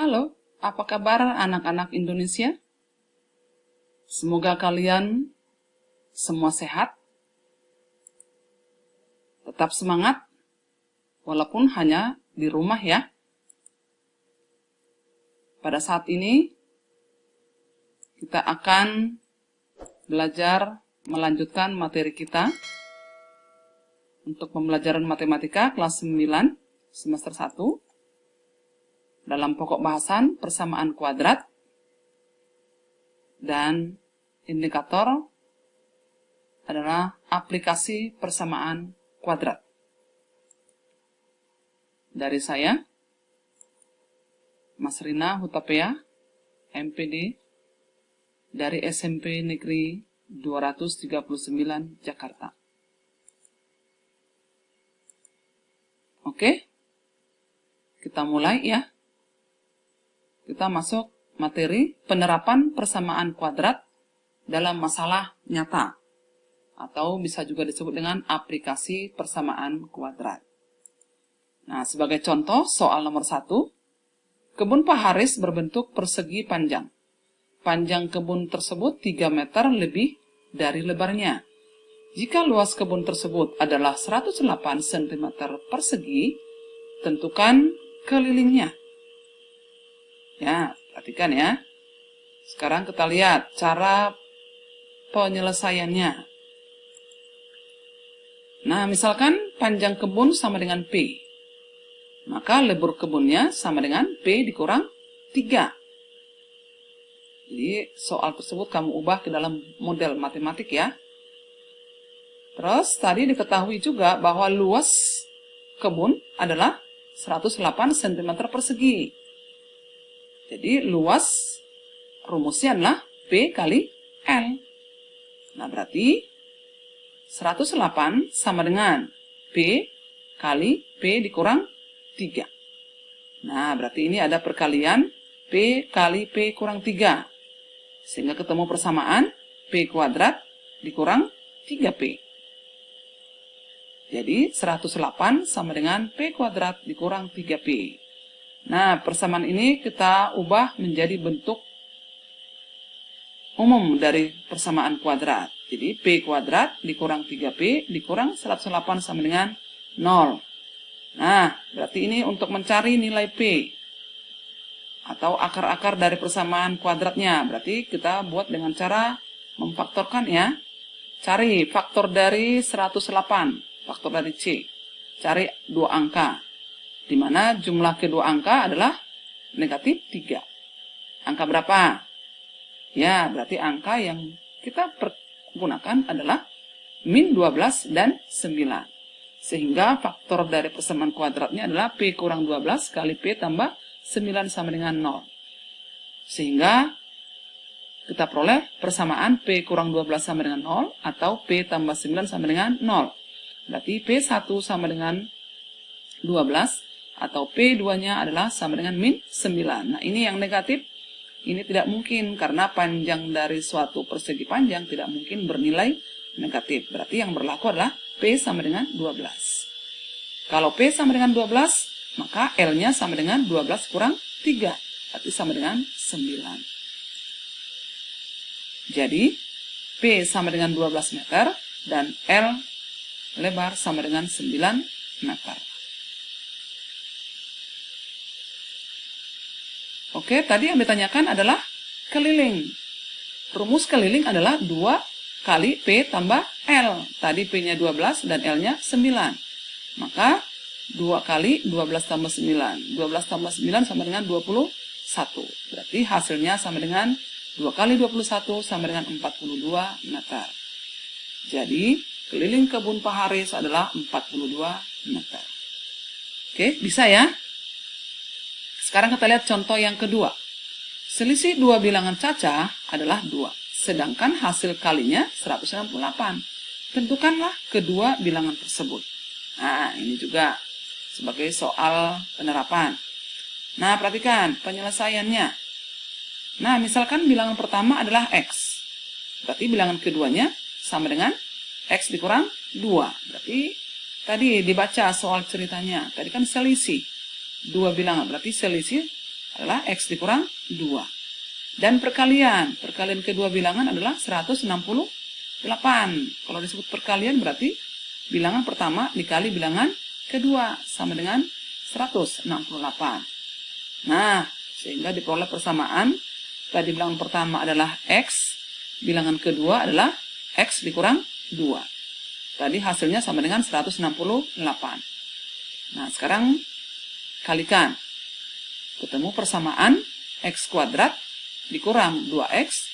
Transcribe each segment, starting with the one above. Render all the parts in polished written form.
Halo, apa kabar anak-anak Indonesia? Semoga kalian semua sehat, tetap semangat, walaupun hanya di rumah ya. Pada saat ini, kita akan belajar melanjutkan materi kita untuk pembelajaran matematika kelas 9 semester 1 dalam pokok bahasan persamaan kuadrat dan indikator adalah aplikasi persamaan kuadrat. Dari saya, Mas Rina Hutapea, MPD, dari SMP Negeri 239 Jakarta. Oke, kita mulai ya. Kita masuk materi penerapan persamaan kuadrat dalam masalah nyata, atau bisa juga disebut dengan aplikasi persamaan kuadrat. Nah, sebagai contoh, soal nomor 1, kebun Pak Haris berbentuk persegi panjang. Panjang kebun tersebut 3 meter lebih dari lebarnya. Jika luas kebun tersebut adalah 108 cm persegi, tentukan kelilingnya. Ya, perhatikan ya. Sekarang kita lihat cara penyelesaiannya. Nah, misalkan panjang kebun sama dengan P. Maka lebur kebunnya sama dengan P dikurang 3. Jadi, soal tersebut kamu ubah ke dalam model matematik ya. Terus, tadi diketahui juga bahwa luas kebun adalah 108 cm persegi. Jadi, luas rumusnya adalah P kali L. Nah, berarti 108 sama dengan P kali P dikurang 3. Nah, berarti ini ada perkalian P kali P kurang 3. Sehingga ketemu persamaan P kuadrat dikurang 3P. Jadi, 108 sama dengan P kuadrat dikurang 3P. Nah, persamaan ini kita ubah menjadi bentuk umum dari persamaan kuadrat. Jadi, P kuadrat dikurang 3P dikurang 108 sama dengan 0. Nah, berarti ini untuk mencari nilai P atau akar-akar dari persamaan kuadratnya. Berarti kita buat dengan cara memfaktorkan ya. Cari faktor dari 108, faktor dari C. Cari 2 angka, di mana jumlah kedua angka adalah negatif 3. Angka berapa? Ya, berarti angka yang kita pergunakan adalah min 12 dan 9. Sehingga faktor dari persamaan kuadratnya adalah P kurang 12 kali P tambah 9 sama dengan 0. Sehingga kita peroleh persamaan P kurang 12 sama dengan 0 atau P tambah 9 sama dengan 0. Berarti P1 sama dengan 12 atau P2-nya adalah sama dengan min 9. Nah, ini yang negatif. Ini tidak mungkin karena panjang dari suatu persegi panjang tidak mungkin bernilai negatif. Berarti yang berlaku adalah P sama dengan 12. Kalau P sama dengan 12, maka L-nya sama dengan 12 kurang 3. Berarti sama dengan 9. Jadi, P sama dengan 12 meter dan L lebar sama dengan 9 meter. Oke, tadi yang ditanyakan adalah keliling. Rumus keliling adalah 2 kali P tambah L. Tadi P-nya 12 dan L-nya 9. Maka 2 kali 12 tambah 9. 12 tambah 9 sama dengan 21. Berarti hasilnya sama dengan 2 kali 21 sama dengan 42 meter. Jadi, keliling kebun Pak Haris adalah 42 meter. Oke, bisa ya? Sekarang kita lihat contoh yang kedua. Selisih 2 bilangan cacah adalah 2, sedangkan hasil kalinya 168. Tentukanlah kedua bilangan tersebut. Nah, ini juga sebagai soal penerapan. Nah, perhatikan penyelesaiannya. Nah, misalkan bilangan pertama adalah X. Berarti bilangan keduanya sama dengan X dikurang 2. Berarti tadi dibaca soal ceritanya. Tadi kan selisih 2 bilangan. Berarti selisih adalah X dikurang 2. Dan perkalian kedua bilangan adalah 168. Kalau disebut perkalian berarti bilangan pertama dikali bilangan kedua sama dengan 168. Nah, sehingga diperoleh persamaan. Tadi bilangan pertama adalah X, bilangan kedua adalah X dikurang 2. Tadi hasilnya sama dengan 168. Nah, sekarang kalikan. Ketemu persamaan X kuadrat dikurang 2X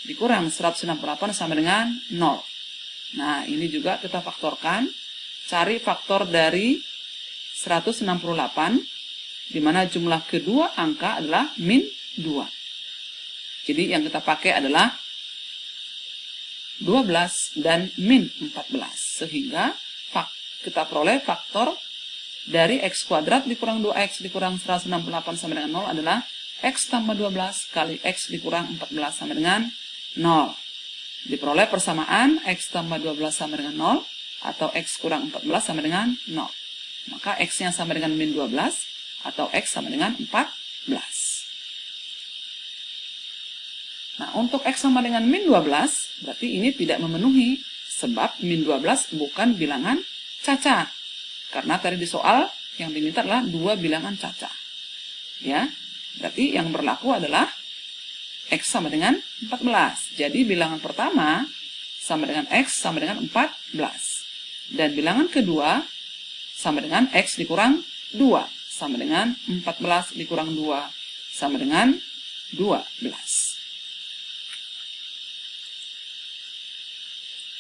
dikurang 168 sama dengan 0. Nah, ini juga kita faktorkan. Cari faktor dari 168, di mana jumlah kedua angka adalah min 2. Jadi yang kita pakai adalah 12 dan min 14. Sehingga kita peroleh faktor dari X kuadrat dikurang 2X dikurang 168 sama dengan 0 adalah X tambah 12 kali X dikurang 14 sama dengan 0. Diperoleh persamaan X tambah 12 sama dengan 0 atau X kurang 14 sama dengan 0. Maka X-nya sama dengan min 12 atau X sama dengan 14. Nah, untuk X sama dengan min 12 berarti ini tidak memenuhi sebab min 12 bukan bilangan caca. Karena tadi di soal yang diminta adalah 2 bilangan caca. Ya. Berarti yang berlaku adalah X sama dengan 14. Jadi bilangan pertama sama dengan X sama dengan 14. Dan bilangan kedua sama dengan X dikurang 2. Sama dengan 14 dikurang 2. Sama dengan 12.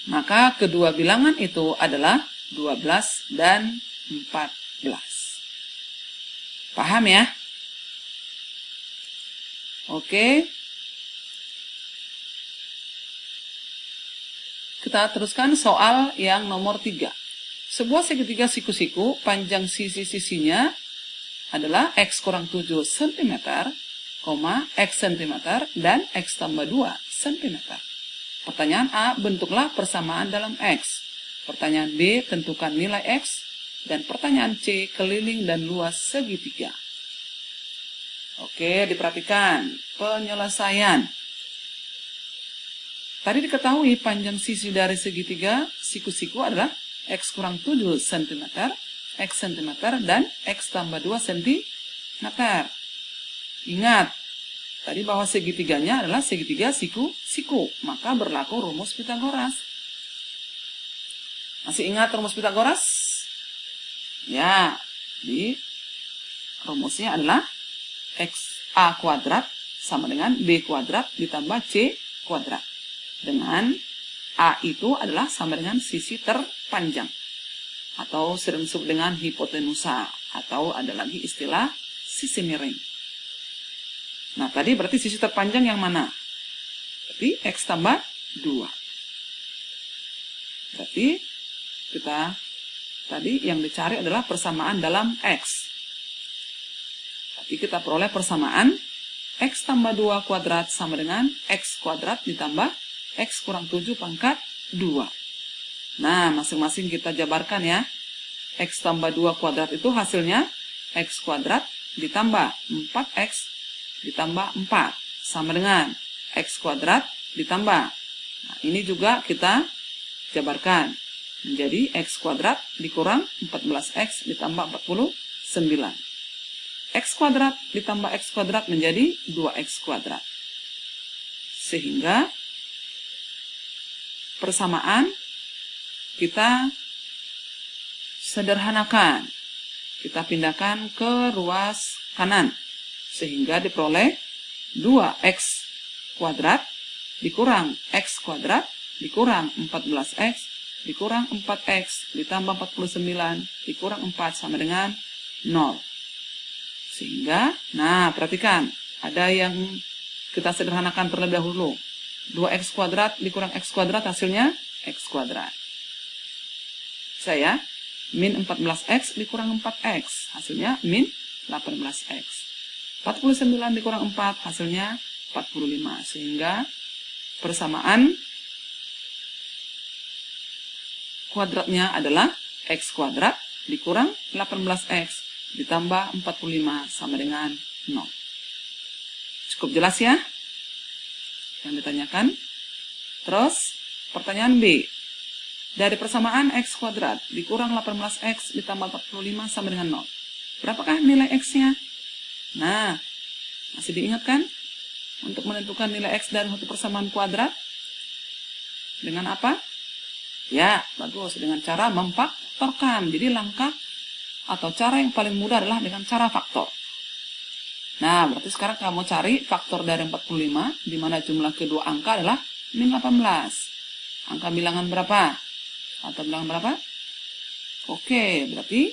Maka kedua bilangan itu adalah 12 dan 14. Paham ya? Oke. Kita teruskan soal yang nomor 3. Sebuah segitiga siku-siku, panjang sisi-sisinya adalah X kurang 7 cm, X cm, dan X tambah 2 cm. Pertanyaan A, bentuklah persamaan dalam X. Pertanyaan B, tentukan nilai X. Dan pertanyaan C, keliling dan luas segitiga. Oke, diperhatikan penyelesaian. Tadi diketahui panjang sisi dari segitiga siku-siku adalah X kurang 7 cm, X cm, dan X tambah 2 cm. Ingat, tadi bahwa segitiganya adalah segitiga siku-siku. Maka berlaku rumus Pitagoras. Masih ingat rumus Pitagoras? Ya, di rumusnya adalah X A kuadrat sama dengan B kuadrat ditambah C kuadrat. Dengan A itu adalah sama dengan sisi terpanjang. Atau sering disebut dengan hipotenusa. Atau ada lagi istilah sisi miring. Nah, tadi berarti sisi terpanjang yang mana? Berarti X tambah 2. Berarti kita tadi yang dicari adalah persamaan dalam X. Kita peroleh persamaan X tambah 2 kuadrat sama dengan X kuadrat ditambah X kurang 7 pangkat 2. Nah, masing-masing kita jabarkan ya. X tambah 2 kuadrat itu hasilnya X kuadrat ditambah 4X ditambah 4. Sama dengan X kuadrat ditambah. Nah, ini juga kita jabarkan. Menjadi X kuadrat dikurang 14X ditambah 49. X kuadrat ditambah X kuadrat menjadi 2X kuadrat. Sehingga persamaan kita sederhanakan. Kita pindahkan ke ruas kanan. Sehingga diperoleh 2X kuadrat dikurang X kuadrat dikurang 14X dikurang 4X ditambah 49 dikurang 4 sama dengan 0. Sehingga, nah perhatikan, ada yang kita sederhanakan terlebih dahulu. 2X kuadrat dikurang X kuadrat hasilnya X kuadrat. Saya, min 14X dikurang 4X, hasilnya min 18X. 49 dikurang 4, hasilnya 45. Sehingga persamaan kuadratnya adalah X kuadrat dikurang 18X. Ditambah 45 sama dengan 0. Cukup jelas ya yang ditanyakan. Terus pertanyaan B. Dari persamaan X kuadrat dikurang 18X ditambah 45 sama dengan 0. Berapakah nilai X-nya? Nah, masih diingatkan? Untuk menentukan nilai X dari satu persamaan kuadrat. Dengan apa? Ya, bagus. Dengan cara memfaktorkan. Jadi langkah atau cara yang paling mudah adalah dengan cara faktor. Nah, berarti sekarang kamu cari faktor dari 45, di mana jumlah kedua angka adalah min 18. Angka bilangan berapa? Atau bilangan berapa? Oke, berarti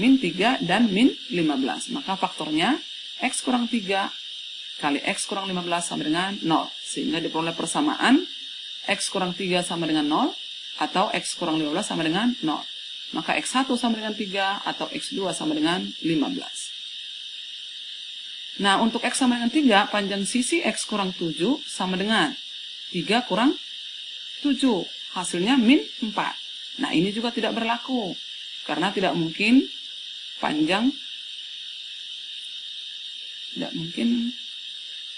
min 3 dan min 15. Maka faktornya X kurang 3 kali X kurang 15 sama dengan 0. Sehingga diperoleh persamaan X kurang 3 sama dengan 0 atau X kurang 15 sama dengan 0. Maka X1 sama dengan 3 atau X2 sama dengan 15. Nah, untuk X sama dengan 3, panjang sisi X kurang 7 sama dengan 3 kurang 7. Hasilnya min 4. Nah, ini juga tidak berlaku. Karena tidak mungkin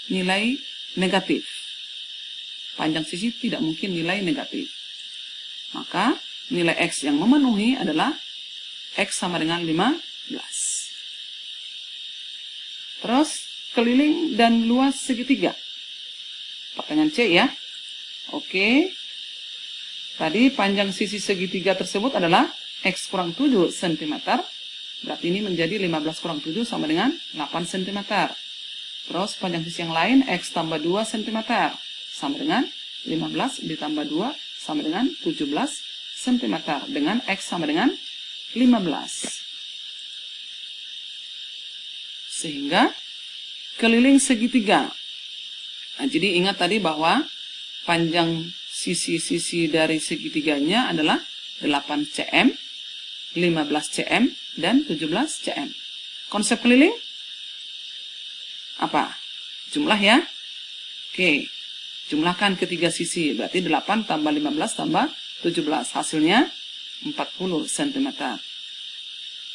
nilai negatif. Panjang sisi tidak mungkin nilai negatif. Maka nilai X yang memenuhi adalah X sama dengan 15. Terus keliling dan luas segitiga. Pertanyaan C ya. Oke. Tadi panjang sisi segitiga tersebut adalah X kurang 7 cm. Berarti ini menjadi 15 kurang 7 sama dengan 8 cm. Terus panjang sisi yang lain X tambah 2 cm. Sama dengan 15 ditambah 2 sama dengan 17 cm. Dengan X sama dengan 15. Sehingga keliling segitiga. Nah, jadi ingat tadi bahwa panjang sisi-sisi dari segitiganya adalah 8 cm, 15 cm, dan 17 cm. Konsep keliling? Apa? Jumlah ya? Oke. Jumlahkan ketiga sisi. Berarti 8 tambah 15 tambah 17. Hasilnya 40 cm.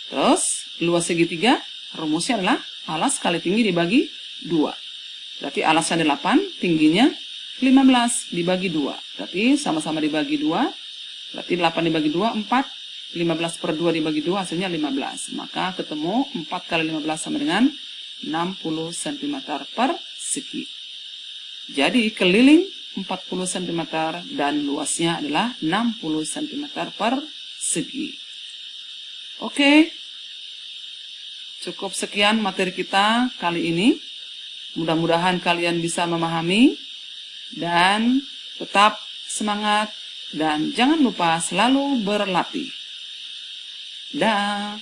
Terus, luas segitiga, rumusnya adalah alas kali tinggi dibagi 2. Berarti alasnya 8, tingginya 15 dibagi 2. Berarti sama-sama dibagi 2. Berarti 8 dibagi 2, 4. 15 per 2 dibagi 2, hasilnya 15. Maka ketemu 4 kali 15 sama dengan 60 cm per segi. Jadi keliling 40 cm dan luasnya adalah 60 cm per segi. Oke. Cukup sekian materi kita kali ini. Mudah-mudahan kalian bisa memahami dan tetap semangat dan jangan lupa selalu berlatih. Dah.